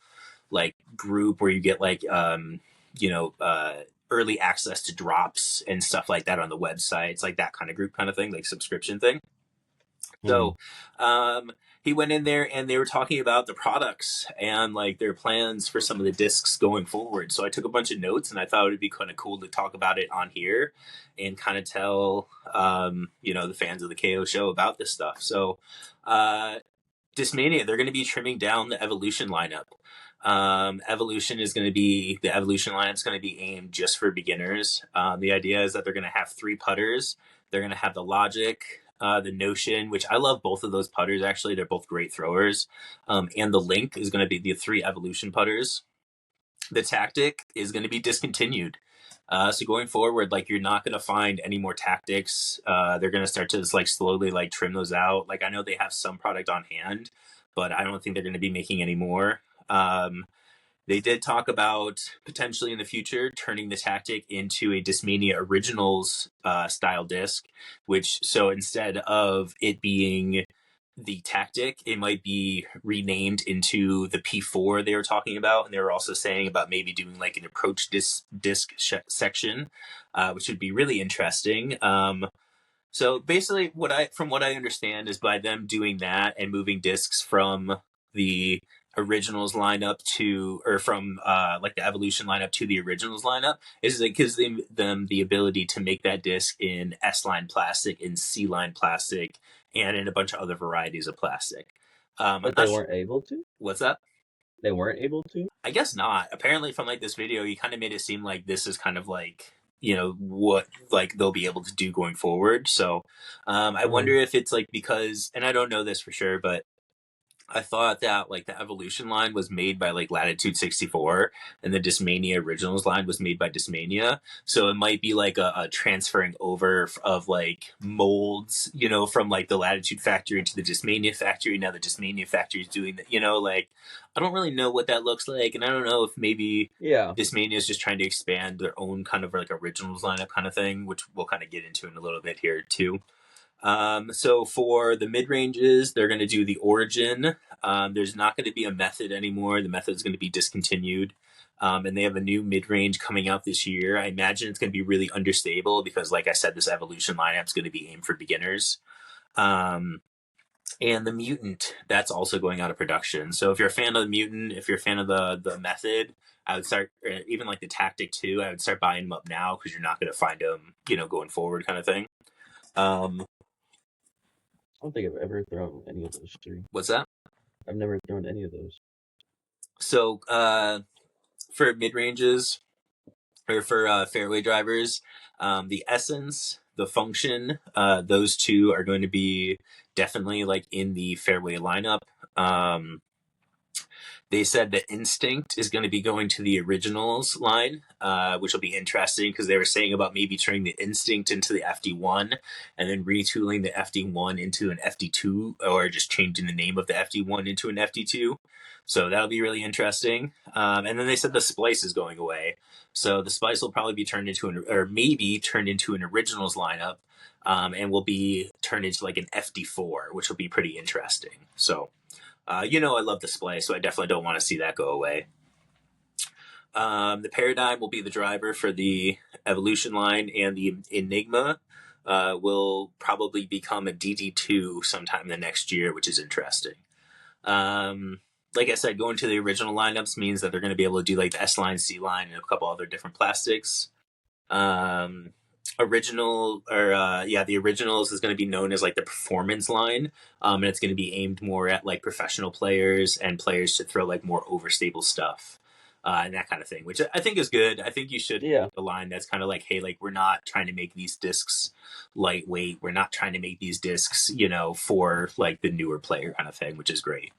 like group where you get like early access to drops and stuff like that on the website. It's like that kind of group kind of thing, like subscription thing. So he went in there and they were talking about the products and like their plans for some of the discs going forward. So I took a bunch of notes and I thought it would be kind of cool to talk about it on here and kind of tell the fans of the KO show about this stuff. So Discmania, they're going to be trimming down the Evolution lineup. Evolution lineup is going to be aimed just for beginners. The idea is that they're going to have 3 putters. They're going to have the Logic, the Notion, which I love both of those putters. Actually, they're both great throwers. And the Link is going to be the 3 Evolution putters. The Tactic is going to be discontinued. So going forward, like you're not going to find any more tactics. They're going to start to just like slowly like trim those out. Like I know they have some product on hand, but I don't think they're going to be making any more. They did talk about potentially in the future turning the tactic into a Discmania Originals style disc, which so instead of it being the tactic, it might be renamed into the P4 they were talking about, and they were also saying about maybe doing like an approach disc section, which would be really interesting. So basically, from what I understand is by them doing that and moving discs from the originals lineup to, or from like the Evolution lineup to the originals lineup, is it gives them the ability to make that disc in S line plastic, in C line plastic, and in a bunch of other varieties of plastic. I'm
But they
not
weren't able to.
what's that?
They weren't able to.
I guess not. Apparently, from like this video, you kind of made it seem like this is kind of like what like they'll be able to do going forward. So I wonder if it's like because, and I don't know this for sure, but I thought that like the Evolution line was made by like Latitude 64 and the Discmania Originals line was made by Discmania. So it might be like a transferring over of like molds, from like the Latitude factory to the Discmania factory. Now the Discmania factory is doing that, like I don't really know what that looks like. And I don't know if maybe
Yeah.
Discmania is just trying to expand their own kind of like Originals lineup kind of thing, which we'll kind of get into in a little bit here too. So for the mid ranges, they're going to do the Origin. There's not going to be a method anymore. The method is going to be discontinued. And they have a new mid range coming out this year. I imagine it's going to be really understable because, like I said, this Evolution lineup is going to be aimed for beginners. And the Mutant, that's also going out of production. So if you're a fan of the Mutant, if you're a fan of the method, I would start, even like the Tactic too, I would start buying them up now because you're not going to find them, going forward kind of thing.
I don't think I've ever thrown any of those 3.
What's that?
I've never thrown any of those.
So for mid ranges or for fairway drivers, the Essence, the Function, those 2 are going to be definitely like in the fairway lineup. They said that Instinct is going to be going to the Originals line, which will be interesting because they were saying about maybe turning the Instinct into the FD1 and then retooling the FD1 into an FD2, or just changing the name of the FD1 into an FD2. So that'll be really interesting. And then they said the Splice is going away. So the Splice will probably be turned into or maybe turned into an Originals lineup, and will be turned into like an FD4, which will be pretty interesting. So I love display, so I definitely don't want to see that go away. The Paradigm will be the driver for the Evolution line, and the Enigma will probably become a DD2 sometime the next year, which is interesting. Like I said, going to the original lineups means that they're going to be able to do like the S line, C line, and a couple other different plastics. The Originals is going to be known as like the performance line, and it's going to be aimed more at like professional players and players to throw like more overstable stuff, and that kind of thing, which I think is good. I think you should have a line that's kind of like, hey, like we're not trying to make these discs lightweight, we're not trying to make these discs for like the newer player kind of thing, which is great.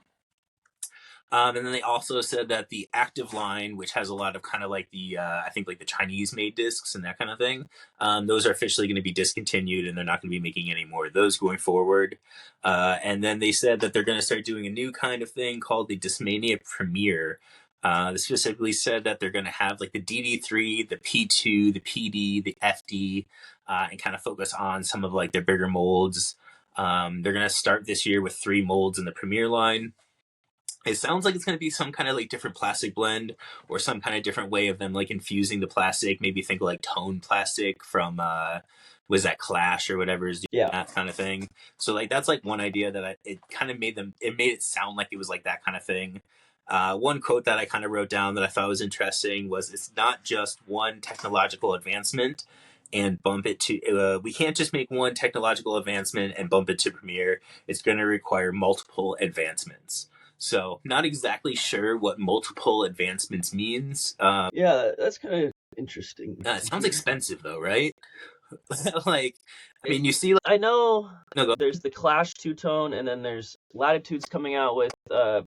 And then they also said that the active line, which has a lot of kind of like the, I think like the Chinese made discs and that kind of thing, those are officially going to be discontinued, and they're not going to be making any more of those going forward. And then they said that they're going to start doing a new kind of thing called the Discmania Premier. They specifically said that they're going to have like the DD3, the P2, the PD, the FD, and kind of focus on some of like their bigger molds. They're going to start this year with 3 molds in the Premier line. It sounds like it's going to be some kind of like different plastic blend, or some kind of different way of them like infusing the plastic. Maybe think of like tone plastic from was that Clash or whatever is doing that kind of thing. So like that's like one idea that it kind of made it sound like it was like that kind of thing. One quote that I kind of wrote down that I thought was interesting was, it's not just one technological advancement and bump it to we can't just make one technological advancement and bump it to Premiere. It's going to require multiple advancements. So not exactly sure what multiple advancements means.
That's kind of interesting.
It sounds expensive though, right? Like, I mean, you see, like,
I know there's the Clash two-tone, and then there's Latitudes coming out with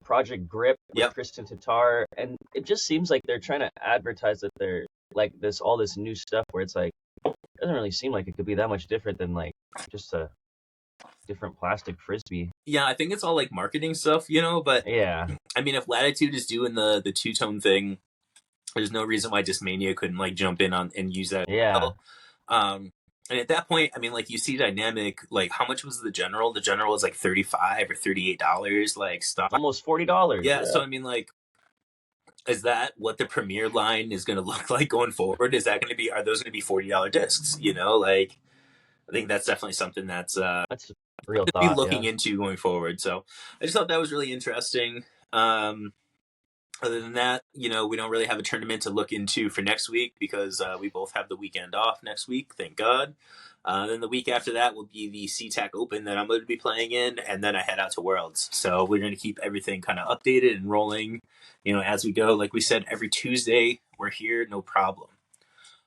Project Grip with Kristen Tatar, and it just seems like they're trying to advertise that they're like all this new stuff where it's like, it doesn't really seem like it could be that much different than like just a different plastic frisbee.
Yeah, I think it's all like marketing stuff, but
yeah,
I mean, if Latitude is doing the two-tone thing, there's no reason why Discmania couldn't like jump in on and use that. And at that point, I mean, like, you see Dynamic, like, how much was the General? The General was like $35 or $38, like, stuff.
Almost $40.
Yeah, so I mean, like, is that what the Premier line is going to look like going forward? Are those going to be $40 discs? Like, I think that's definitely something that's
real
thought, be looking into going forward. So I just thought that was really interesting. Other than that, we don't really have a tournament to look into for next week because we both have the weekend off next week, thank God. Then the week after that will be the SeaTac Open that I'm going to be playing in, and then I head out to Worlds. So we're going to keep everything kind of updated and rolling, as we go. Like we said, every Tuesday we're here, no problem.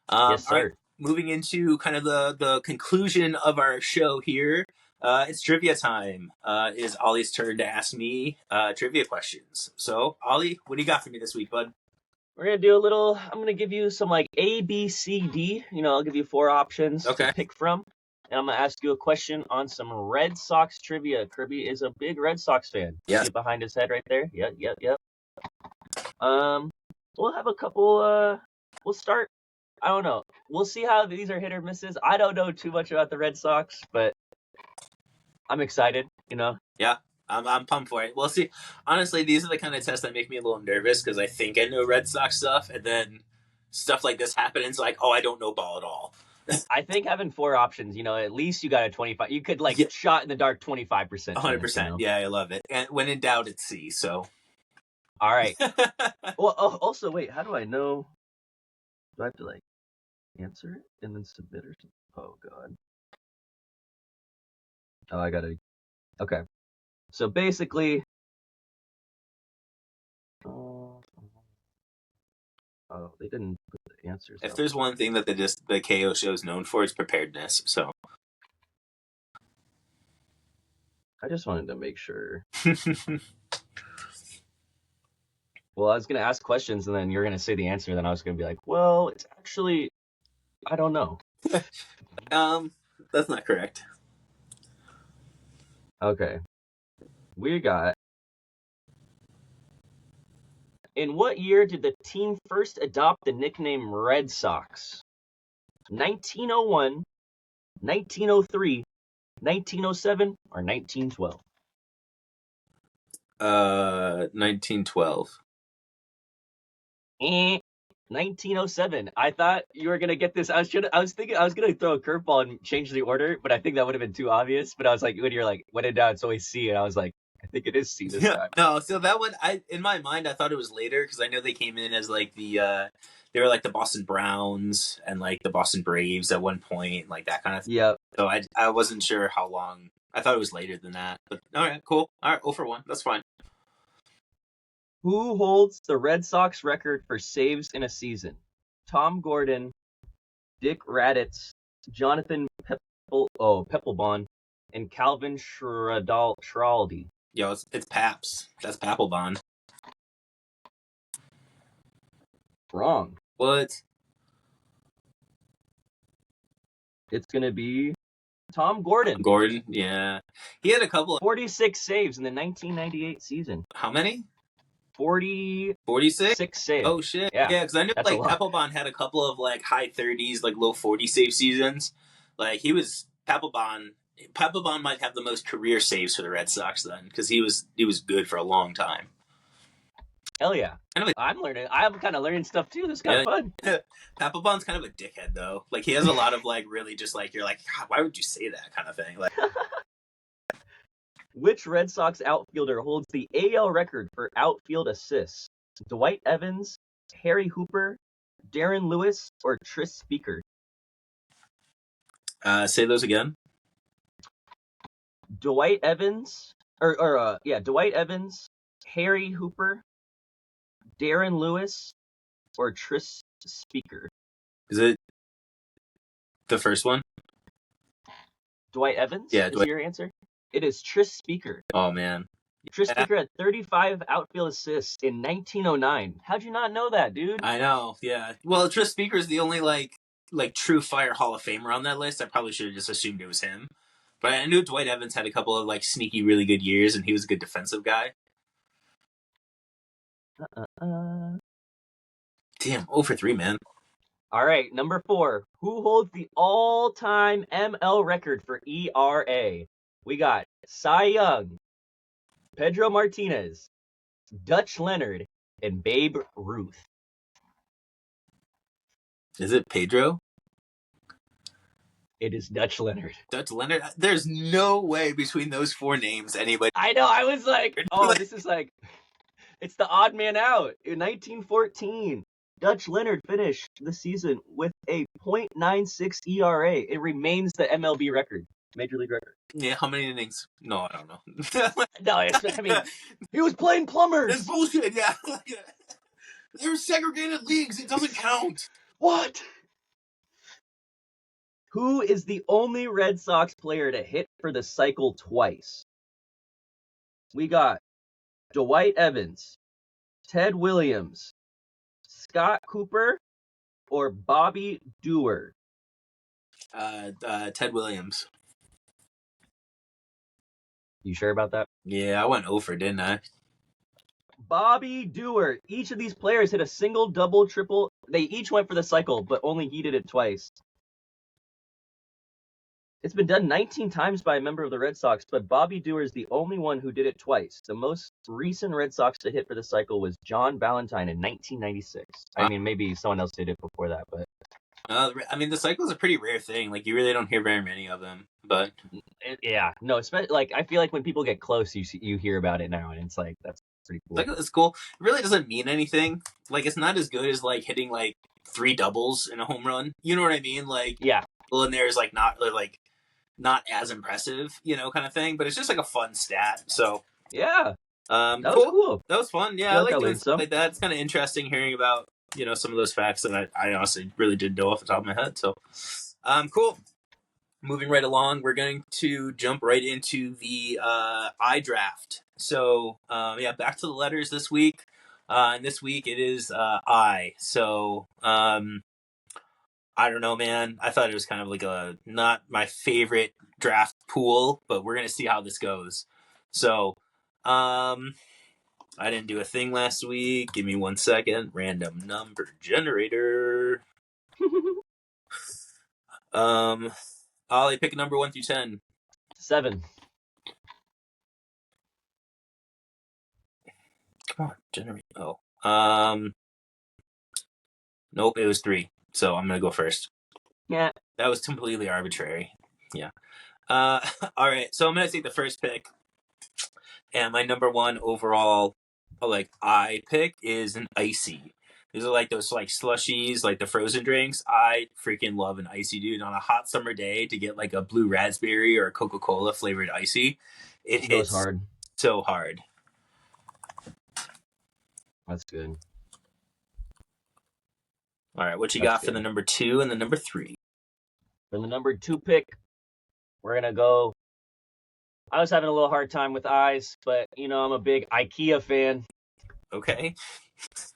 Yes, sir.
All right, moving into kind of the conclusion of our show here. It's trivia time. It is Ollie's turn to ask me trivia questions. So, Ollie, what do you got for me this week, bud?
We're going to do I'm going to give you some like A, B, C, D. I'll give you 4 options to pick from. And I'm going to ask you a question on some Red Sox trivia. Kirby is a big Red Sox fan.
Yeah.
See it behind his head right there? Yep. We'll have a couple, we'll start, I don't know. We'll see how these are hit or misses. I don't know too much about the Red Sox, but I'm excited,
Yeah, I'm pumped for it. Well, see, honestly, these are the kind of tests that make me a little nervous because I think I know Red Sox stuff, and then stuff like this happens, and it's like, oh, I don't know ball at all.
I think having 4 options, at least you got a 25. You could shot in the dark 25%.
100%. Yeah, I love it. And when in doubt, it's C. So,
all right. Well, also, wait, how do I know? Do I have to answer it and then submit or something? Oh God. Oh, I gotta. Okay. So basically, oh, they didn't put the answers.
If there's one thing that the KO show is known for, it's preparedness. So
I just wanted to make sure. Well, I was going to ask questions and then you're going to say the answer. Then I was going to be like, well, it's actually, I don't know.
That's not correct.
Okay. We got, in what year did the team first adopt the nickname Red Sox? 1901, 1903, 1907, or 1912?
1912.
1907. I thought you were gonna get this. I was thinking I was gonna throw a curveball and change the order, but I think that would have been too obvious. But I was like, when you're like, when in doubt, it's always C, and I was like, I think it is C this time.
No, so that one, in my mind, I thought it was later because I know they came in as like they were like the Boston Browns and like the Boston Braves at one point, like that kind of thing.
Yep.
So I wasn't sure how long. I thought it was later than that. But all right, cool. All right, 0 for 1. That's fine.
Who holds the Red Sox record for saves in a season? Tom Gordon, Dick Raditz, Jonathan Peppelbaum, and Calvin Schiraldi.
Yo, it's Paps. That's Papelbon.
Wrong.
What?
It's gonna be Tom Gordon.
Gordon, yeah. He had a couple of
46 saves in the 1998 season.
How many?
46 saves.
Oh shit.
Yeah,
because I knew like Papelbon had a couple of like high 30s, like low 40 save seasons. Like he was Papelbon might have the most career saves for the Red Sox then, because he was good for a long time.
Hell yeah. I'm kind of learning stuff too. This is kind of fun.
Papelbon's kind of a dickhead though. Like he has a lot of like really just like, you're like, God, why would you say that kind of thing? Like
Which Red Sox outfielder holds the AL record for outfield assists? Dwight Evans, Harry Hooper, Darren Lewis, or Tris Speaker?
Say those again.
Dwight Evans, Dwight Evans, Harry Hooper, Darren Lewis, or Tris Speaker?
Is it the first one?
Dwight Evans?
Yeah,
is your answer? It is Tris Speaker.
Oh man.
Tris Speaker had 35 outfield assists in 1909. How'd you not know that, dude?
I know, yeah. Well, Tris Speaker is the only like true fire Hall of Famer on that list. I probably should have just assumed it was him. But I knew Dwight Evans had a couple of like sneaky, really good years, and he was a good defensive guy. Damn, 0 for 3, man.
All right, number 4. Who holds the all-time ML record for ERA? We got Cy Young, Pedro Martinez, Dutch Leonard, and Babe Ruth.
Is it Pedro?
It is Dutch Leonard.
Dutch Leonard? There's no way between those 4 names anybody...
I know, I was like, oh, this is like... It's the odd man out. In 1914, Dutch Leonard finished the season with a .96 ERA. It remains the MLB record, Major League record.
Yeah, how many innings? No, I don't know.
No, I mean, he was playing plumbers.
That's bullshit, yeah. They were segregated leagues. It doesn't count.
What? Who is the only Red Sox player to hit for the cycle twice? We got Dwight Evans, Ted Williams, Scott Cooper, or Bobby Dewar?
Ted Williams.
You sure about that?
Yeah, I went over, didn't I?
Bobby Dewar. Each of these players hit a single, double, triple. They each went for the cycle, but only he did it twice. It's been done 19 times by a member of the Red Sox, but Bobby Dewar is the only one who did it twice. The most recent Red Sox to hit for the cycle was John Ballantyne in 1996. I mean, maybe someone else did it before that, but...
I mean, the cycle is a pretty rare thing. Like, you really don't hear very many of them, but...
Yeah, no, especially, like, I feel like when people get close, you hear about it now, and it's like, that's pretty cool.
Like, it's cool. It really doesn't mean anything. Like, it's not as good as, like, hitting, like, 3 doubles in a home run. You know what I mean? Like,
yeah.
Well, in there is, like, not as impressive, you know, kind of thing, but it's just, like, a fun stat, so...
Yeah. That
was
cool.
That was fun. Yeah, I like doing stuff like that. It's kind of interesting hearing about, you know, some of those facts that I honestly really didn't know off the top of my head. So, cool. Moving right along, we're going to jump right into the iDraft. So, back to the letters this week. And this week it is I. So I don't know, man. I thought it was kind of like a not my favorite draft pool, but we're gonna see how this goes. So I didn't do a thing last week. Give me 1 second. Random number generator. Ollie, pick a number 1 through 10.
7.
Come on, generate. Oh. Nope, it was 3. So I'm gonna go first.
Yeah.
That was completely arbitrary. Yeah. All right. So I'm gonna take the first pick, and my number 1 overall, I pick is an icy. These are like those like slushies, like the frozen drinks. I freaking love an icy, dude. On a hot summer day, to get like a blue raspberry or a Coca-Cola flavored icy, it
Goes
hits
hard.
so hard.
That's good.
All right, what you got for the number 2 and the number 3?
For the number 2 pick, we're gonna go. I was having a little hard time with eyes, but I'm a big IKEA fan.
Okay.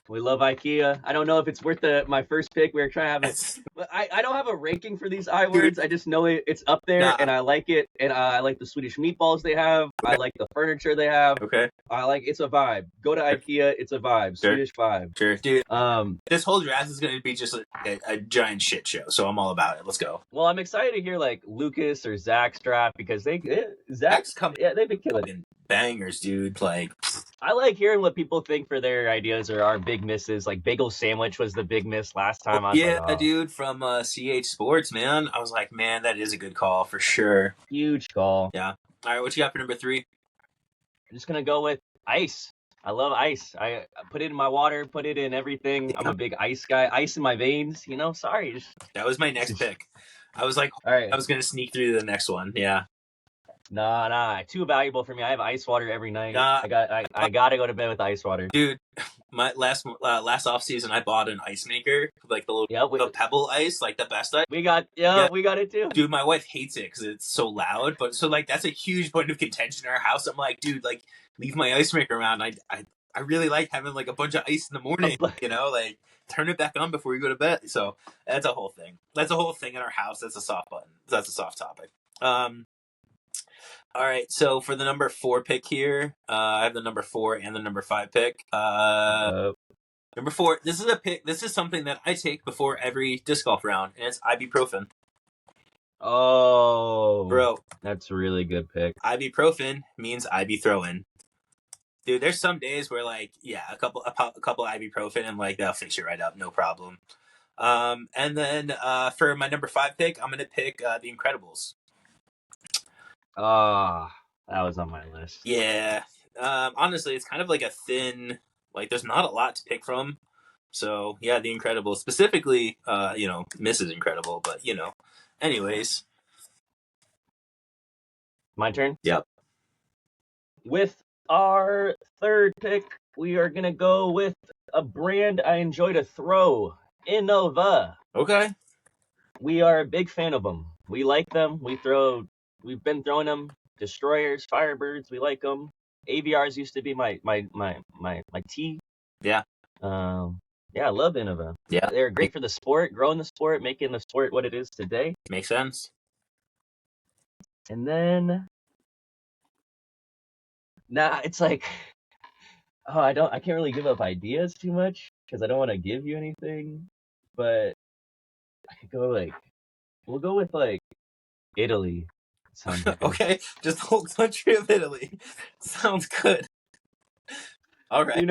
We love IKEA. I don't know if it's worth my first pick. We were trying to have it. But I don't have a ranking for these I words. I just know it's up there, and I like it. And I like the Swedish meatballs they have. I like the furniture they have.
Okay.
It's a vibe. Go to IKEA. It's a vibe.
Sure.
Swedish vibe.
Sure, dude. This whole draft is going to be just a giant shit show, so I'm all about it. Let's go.
Well, I'm excited to hear like Lucas or Zach's draft because Zach's come. Yeah, they've been killing
bangers, dude. Like,
I like hearing what people think for their ideas or our big misses. Like bagel sandwich was the big miss last time. I was
dude, from CH Sports, man. I was like, man, that is a good call for sure.
Huge call.
Yeah. All right, what you got for number 3?
I'm just gonna go with ice. I love ice. I put it in my water, put it in everything. Yeah. I'm a big ice guy. Ice in my veins. Sorry.
That was my next pick. I was like, all right, I was gonna sneak through the next one. Yeah.
Nah. Too valuable for me. I have ice water every night. I gotta go to bed with ice water.
Dude, my last off season, I bought an ice maker, like the little the pebble ice, like the best ice.
We got it too.
Dude, my wife hates it because it's so loud. But so like that's a huge point of contention in our house. I'm like, dude, like leave my ice maker around. I really like having like a bunch of ice in the morning. Like turn it back on before you go to bed. So that's a whole thing. That's a whole thing in our house. That's a soft button. That's a soft topic. All right, so for the number 4 pick here, I have the number 4 and the number 5 pick. Number 4, this is a pick. This is something that I take before every disc golf round, and it's ibuprofen.
Oh,
bro,
that's a really good pick.
Ibuprofen means I be throwing. Dude, there's some days where like, yeah, a couple ibuprofen and like they'll fix you right up, no problem. And then for my number 5 pick, I'm gonna pick The Incredibles.
That was on my list.
Yeah. Honestly, it's kind of like a thin, like there's not a lot to pick from. So yeah, The Incredibles. Specifically, Mrs. Incredible, but anyways.
My turn?
Yep.
With our 3rd pick, we are gonna go with a brand I enjoy to throw. Innova.
Okay.
We are a big fan of them. We like them. We've been throwing them. Destroyers, Firebirds, we like them. AVRs used to be my tea.
Yeah.
Yeah, I love Innova.
Yeah.
They're great for the sport, growing the sport, making the sport what it is today.
Makes sense.
And then it's like, I can't really give up ideas too much because I don't want to give you anything, but I could go we'll go with Italy. Sounds good.
Okay, just the whole country of Italy. Sounds good. All right.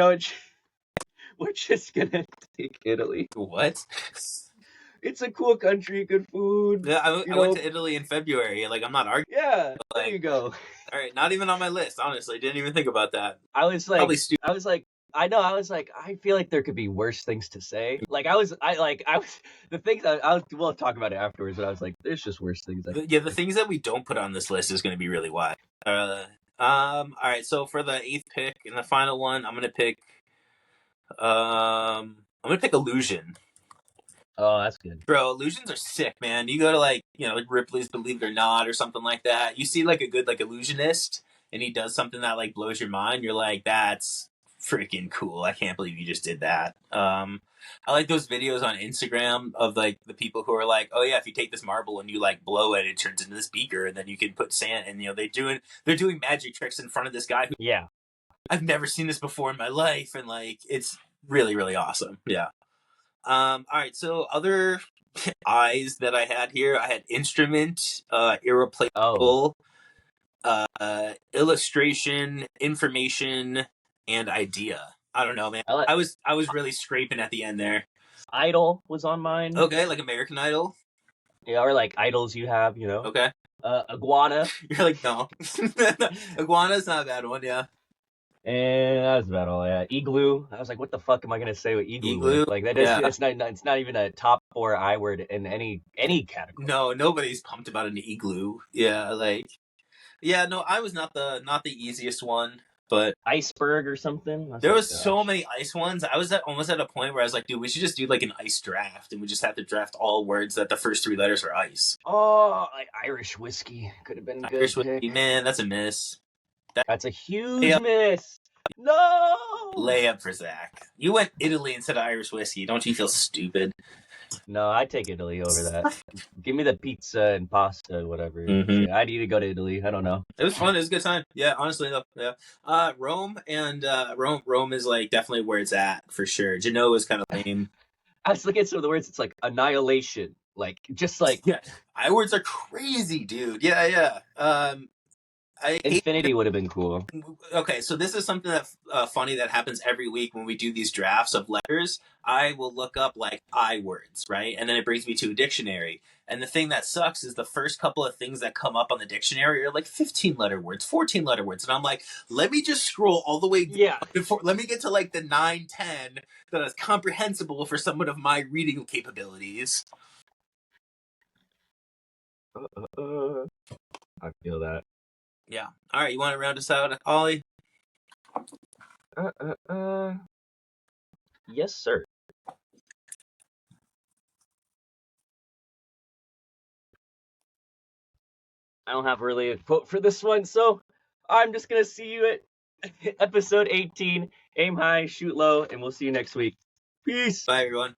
We're just gonna take Italy.
What?
It's a cool country, good food.
Yeah, I went to Italy in February. Like, I'm not arguing.
Yeah, there you go.
All right, not even on my list. Honestly, didn't even think about that.
I was like, I feel like there could be worse things to say. Like, the things we'll talk about it afterwards. But I was like, there's just worse things.
The things that we don't put on this list is going to be really why. All right. So for the 8th pick and the final one, I'm gonna pick Illusion.
Oh, that's good.
Bro, illusions are sick, man. You go to like Ripley's Believe It or Not or something like that. You see like a good like illusionist and he does something that like blows your mind. You're like, that's freaking cool. I can't believe you just did that. I like those videos on Instagram of like the people who are like, oh yeah, if you take this marble and you like blow it, it turns into this beaker, and then you can put sand. And they're doing magic tricks in front of this guy who
Yeah.
I've never seen this before in my life, and like it's really really awesome. Yeah. All right. So other eyes that I had here, I had instrument, irreplaceable, illustration, information, and idea. I don't know, man. I was really scraping at the end there.
Idol was on mine.
Okay, like American Idol.
Yeah, or like idols you have,
Okay.
Iguana.
You're like, no. Iguana's not a bad one, yeah.
And that was about all I had. Igloo. I was like, what the fuck am I gonna say with igloo? Like that is,
yeah.
it's not even a top 4 I word in any category.
No, nobody's pumped about an igloo. Yeah, like no, I was not the easiest one, but
iceberg or something.
There was so many ice ones. I was almost at a point where I was like, dude, we should just do like an ice draft, and we just have to draft all words that the first 3 letters are ice.
Oh, like Irish whiskey could have been good.
Irish whiskey, man, that's a miss.
That's a huge miss. No!
Layup for Zach. You went Italy instead of Irish whiskey. Don't you feel stupid?
No, I'd take Italy over that. Give me the pizza and pasta, whatever.
Mm-hmm.
Yeah, I need to go to Italy. I don't know.
It was fun. It was a good time. Yeah, honestly though. Yeah. Rome and Rome is like definitely where it's at for sure. Genoa is kind of lame.
I was looking at some of the words. It's like annihilation. Like just like
I words are crazy, dude. Yeah.
Infinity would have been cool.
Okay, so this is something that funny that happens every week when we do these drafts of letters. I will look up like I words, right? And then it brings me to a dictionary. And the thing that sucks is the first couple of things that come up on the dictionary are like 15-letter words, 14-letter words. And I'm like, let me just scroll all the way down let me get to like the 9, 10 that is comprehensible for someone of my reading capabilities.
I feel that.
Yeah. All right. You want to round us out, Ollie?
Yes, sir. I don't have really a quote for this one, so I'm just going to see you at episode 18. Aim high, shoot low, and we'll see you next week. Peace.
Bye, everyone.